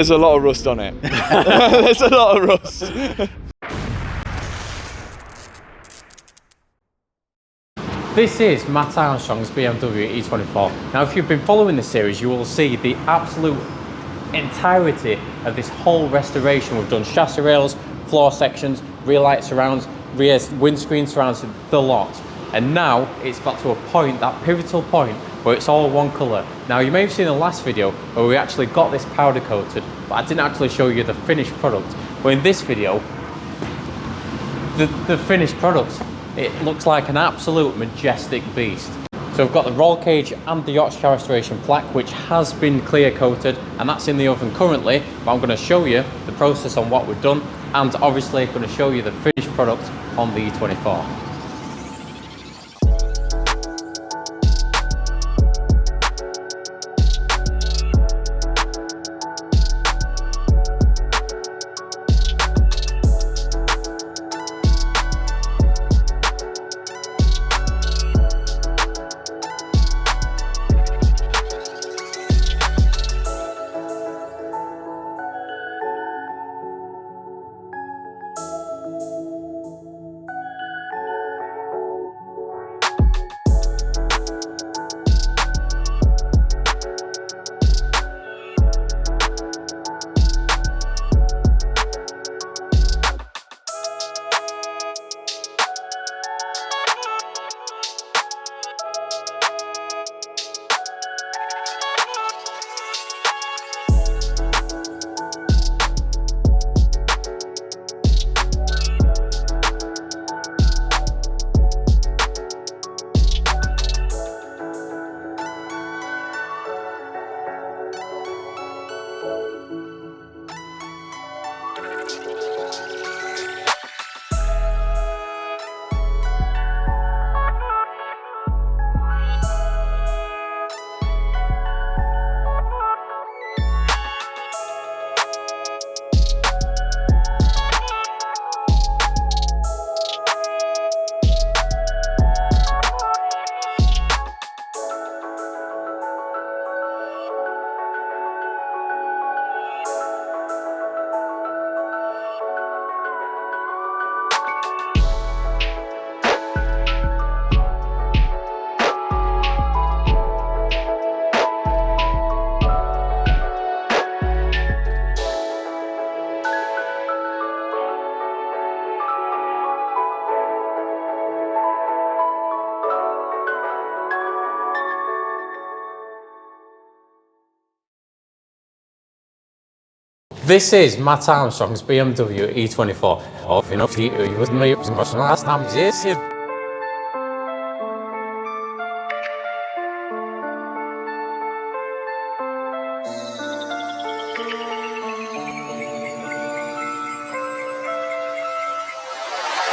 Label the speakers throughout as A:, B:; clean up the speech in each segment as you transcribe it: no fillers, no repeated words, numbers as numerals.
A: There's a lot of rust on it. There's a lot of rust.
B: This is Mat Armstrong's BMW E24. Now, if you've been following this series, you will see the absolute entirety of this whole restoration. We've done chassis rails, floor sections, rear light surrounds, rear windscreen surrounds, the lot. And now it's got to a point, that pivotal point, where it's all one colour. Now, you may have seen the last video where we actually got this powder coated, but I didn't actually show you the finished product. But in this video, the finished product, it looks like an absolute majestic beast. So we've got the roll cage and the Yorkshire restoration plaque, which has been clear coated, and that's in the oven currently. But I'm going to show you the process on what we've done, and obviously I'm going to show you the finished product on the E24. This is Mat Armstrong's BMW E24.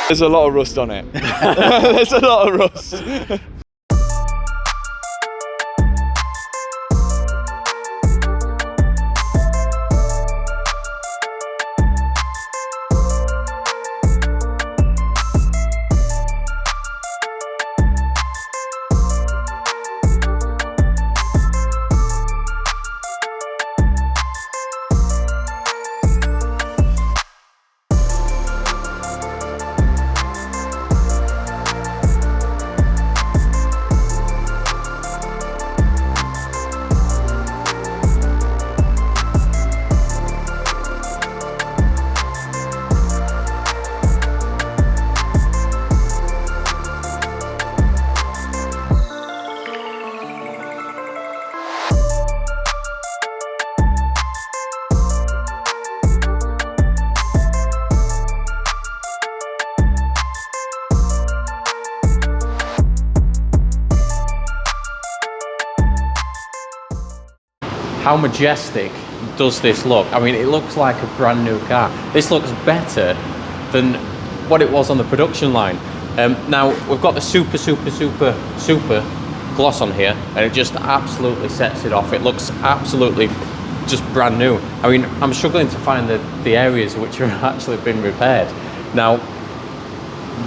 A: There's a lot of rust on it. There's a lot of rust.
B: How majestic does this look? I mean, it looks like a brand new car. This looks better than what it was on the production line. Now, we've got the super gloss on here, and it just absolutely sets it off. It looks absolutely just brand new. I mean, I'm struggling to find the areas which have actually been repaired. Now,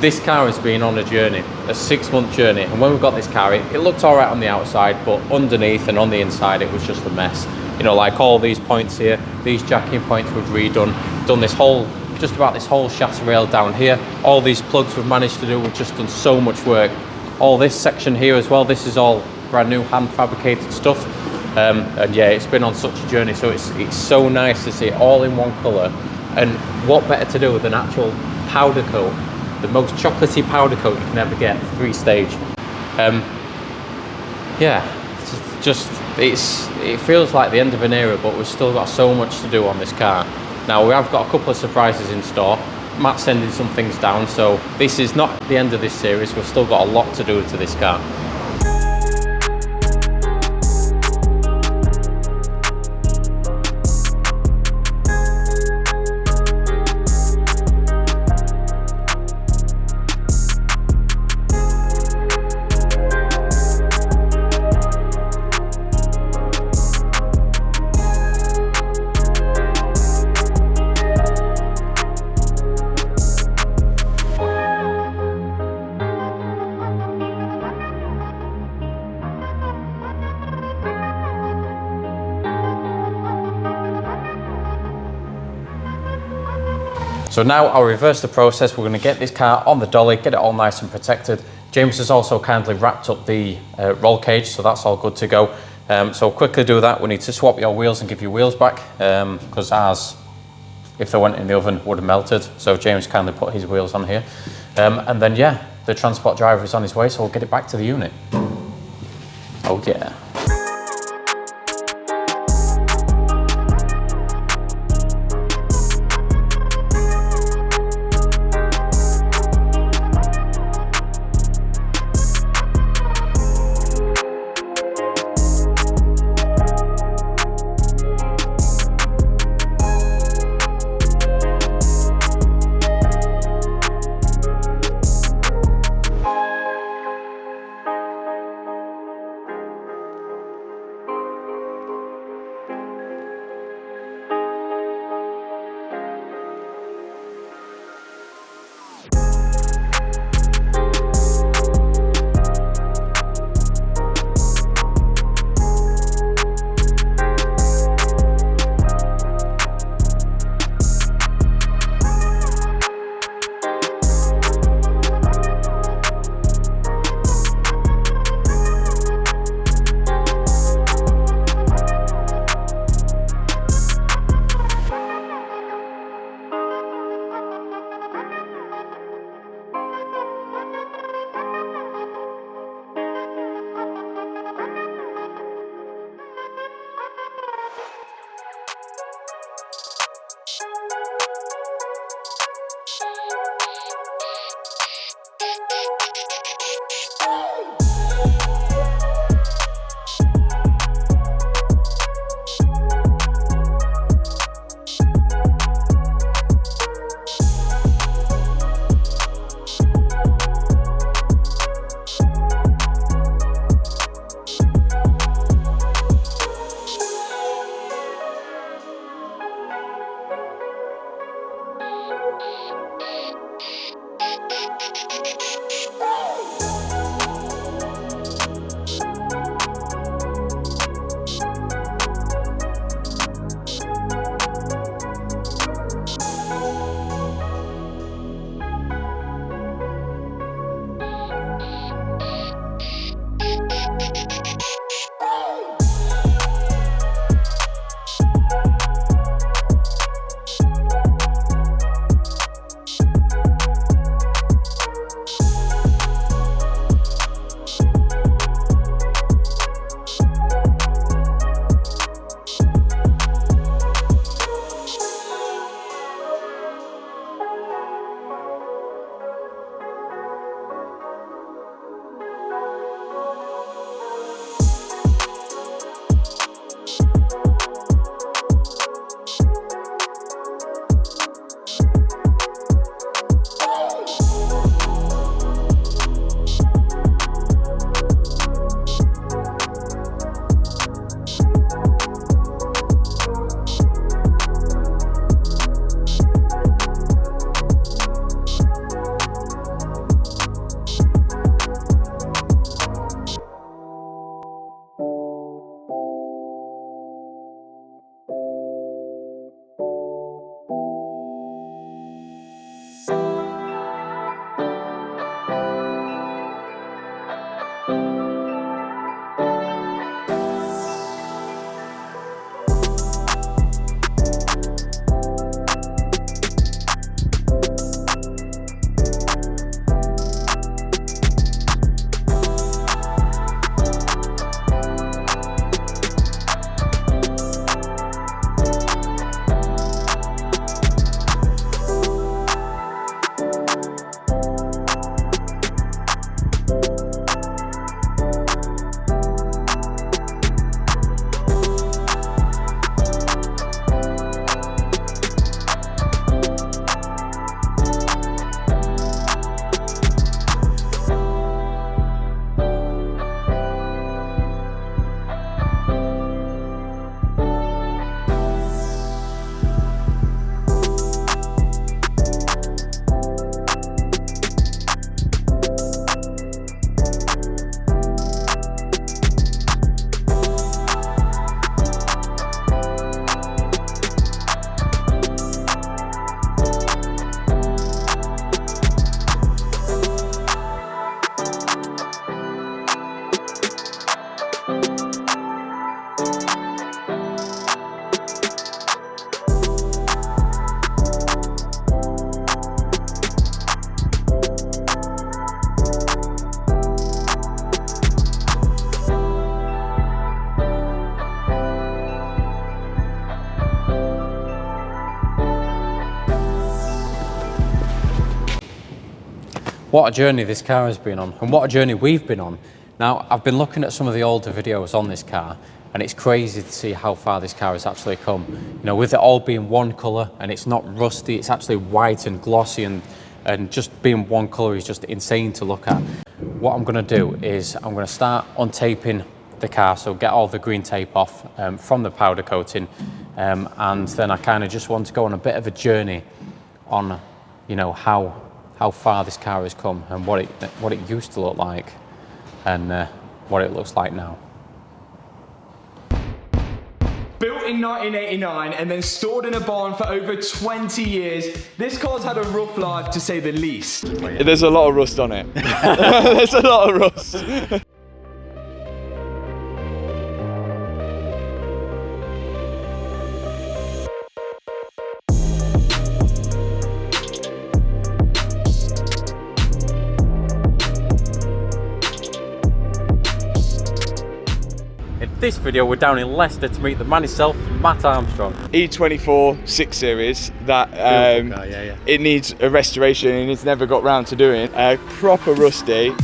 B: this car has been on a journey, a 6-month journey, and when we got this car, it looked all right on the outside, but underneath and on the inside, it was just a mess. you know, like all these points here, these jacking points we've redone, done this whole, just about this whole chassis rail down here. All these plugs we've managed to do, we've just done so much work. All this section here as well, this is all brand new hand fabricated stuff. And yeah, it's been on such a journey, so it's so nice to see it all in one colour. And what better to do with an actual powder coat, the most chocolatey powder coat you can ever get, 3-stage. Yeah, it feels like the end of an era, but we've still got so much to do on this car. Now we have got a couple of surprises in store. Matt's sending some things down, so this is not the end of this series. We've still got a lot to do to this car. So now I'll reverse the process. We're going to get this car on the dolly, get it all nice and protected. James has also kindly wrapped up the roll cage, so that's all good to go. So quickly do that. We need to swap your wheels and give your wheels back, because ours, if they went in the oven, would have melted. So James kindly put his wheels on here. And then yeah, the transport driver is on his way, so we'll get it back to the unit. Oh yeah. What a journey this car has been on, and what a journey we've been on. Now, I've been looking at some of the older videos on this car, and it's crazy to see how far this car has actually come. You know, with it all being one colour, and it's not rusty, it's actually white and glossy, and just being one colour is just insane to look at. What I'm going to do is I'm going to start untaping the car, so get all the green tape off from the powder coating, and then I kind of just want to go on a bit of a journey on, you know, how far this car has come and what it used to look like and what it looks like now.
A: Built in 1989 and then stored in a barn for over 20 years, this car's had a rough life to say the least. There's a lot of rust on it. There's a lot of rust.
B: This video, we're down in Leicester to meet the man himself, Mat Armstrong.
A: E24 6 Series that it needs a restoration and it's never got round to doing. Proper rusty.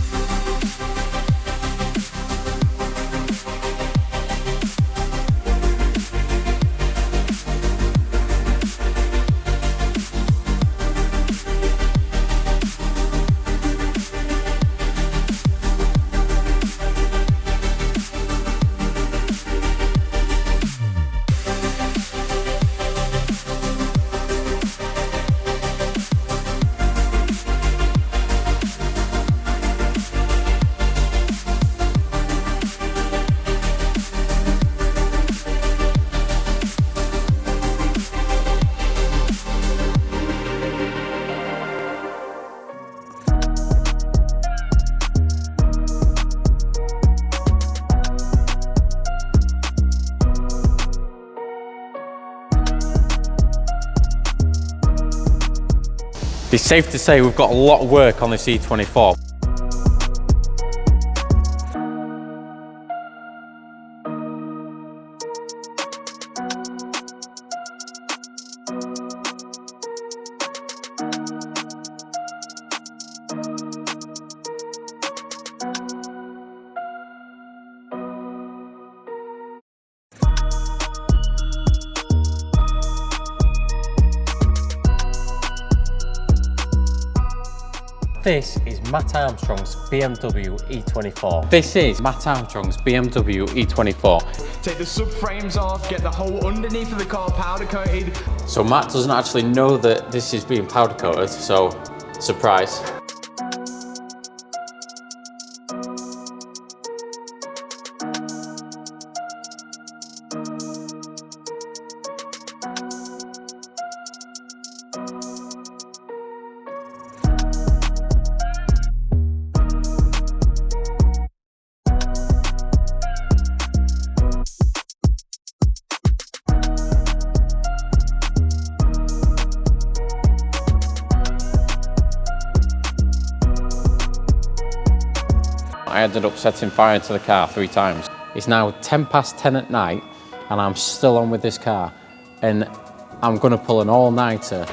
B: It's safe to say we've got a lot of work on this E24. This is Mat Armstrong's BMW E24. This is Mat Armstrong's BMW E24.
A: Take the subframes off, get the whole underneath of the car powder coated.
B: So Mat doesn't actually know that this is being powder coated, so surprise. I ended up setting fire to the car 3 times. It's now 10 past 10 at night and I'm still on with this car, and I'm gonna pull an all-nighter.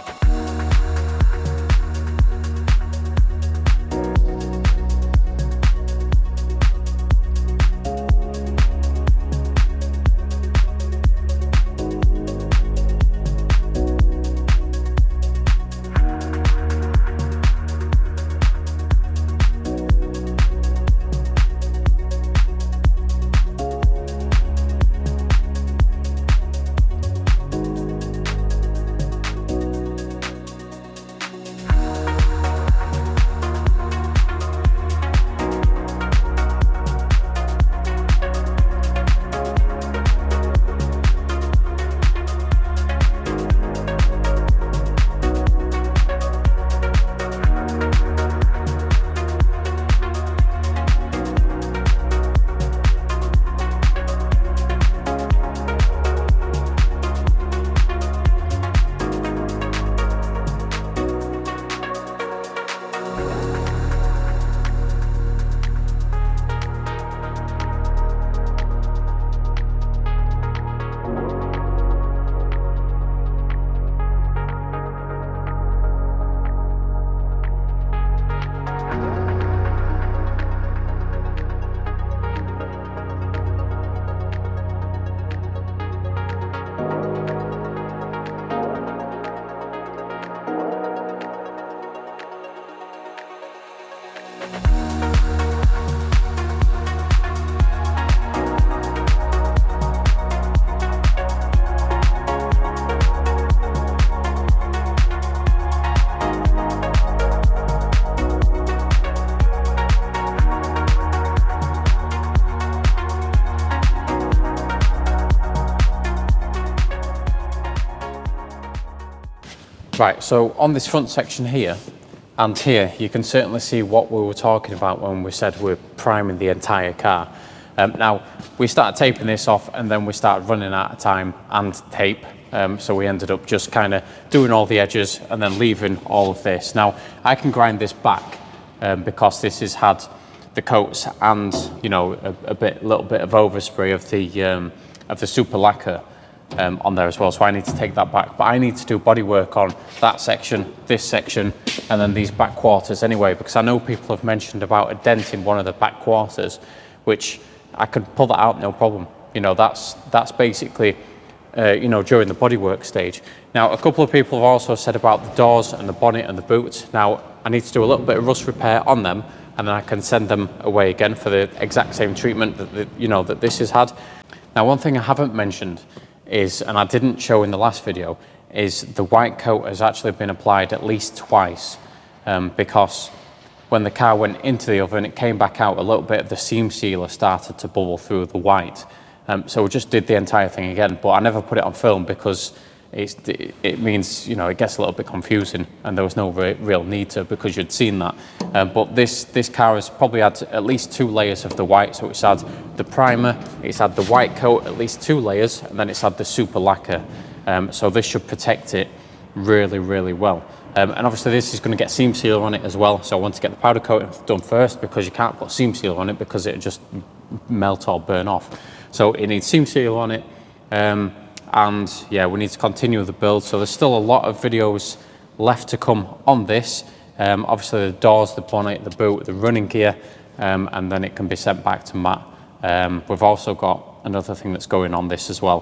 B: Right, so on this front section here and here, you can certainly see what we were talking about when we said we're priming the entire car. Now, we started taping this off and then we started running out of time and tape. So we ended up just kind of doing all the edges and then leaving all of this. Now, I can grind this back because this has had the coats and, you know, a little bit of overspray of the super lacquer on there as well. So I need to take that back, but I need to do body work on that section, this section, and then these back quarters anyway, because I know people have mentioned about a dent in one of the back quarters, which I could pull that out no problem. You know, that's basically, you know, during the bodywork stage. Now, a couple of people have also said about the doors and the bonnet and the boot. Now, I need to do a little bit of rust repair on them, and then I can send them away again for the exact same treatment that you know, that this has had. Now, one thing I haven't mentioned is, and I didn't show in the last video, is the white coat has actually been applied at least twice, because when the car went into the oven, it came back out, a little bit of the seam sealer started to bubble through the white. So we just did the entire thing again, but I never put it on film because it means, you know, it gets a little bit confusing, and there was no real need to, because you'd seen that. But this car has probably had at least 2 layers of the white. So it's had the primer, it's had the white coat, at least 2 layers, and then it's had the super lacquer. So this should protect it really, really well. And obviously this is going to get seam sealer on it as well. So I want to get the powder coating done first, because you can't put seam sealer on it because it'll just melt or burn off. So it needs seam sealer on it. And yeah, we need to continue the build. So there's still a lot of videos left to come on this. Obviously the doors, the bonnet, the boot, the running gear, and then it can be sent back to Matt. We've also got another thing that's going on this as well,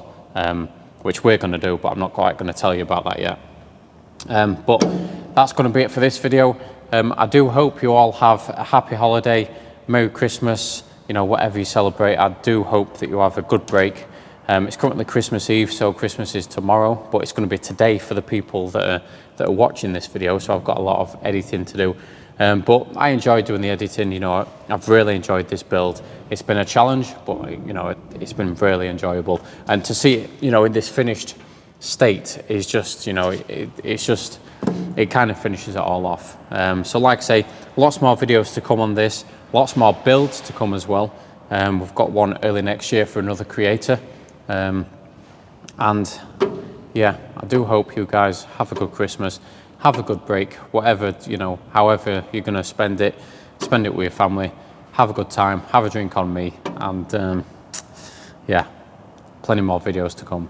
B: which we're going to do, but I'm not quite going to tell you about that yet. But that's going to be it for this video. I do hope you all have a happy holiday, Merry Christmas, you know, whatever you celebrate. I do hope that you have a good break. It's currently Christmas Eve, so Christmas is tomorrow, but it's going to be today for the people that are watching this video, so I've got a lot of editing to do. But I enjoy doing the editing. You know, I've really enjoyed this build. It's been a challenge, but you know, it's been really enjoyable. And to see it, you know, in this finished state is just, you know, it kind of finishes it all off. So like I say, lots more videos to come on this, lots more builds to come as well. We've got one early next year for another creator. And yeah, I do hope you guys have a good Christmas, have a good break, whatever, you know, however you're going to spend it with your family. Have a good time, have a drink on me, and yeah, plenty more videos to come.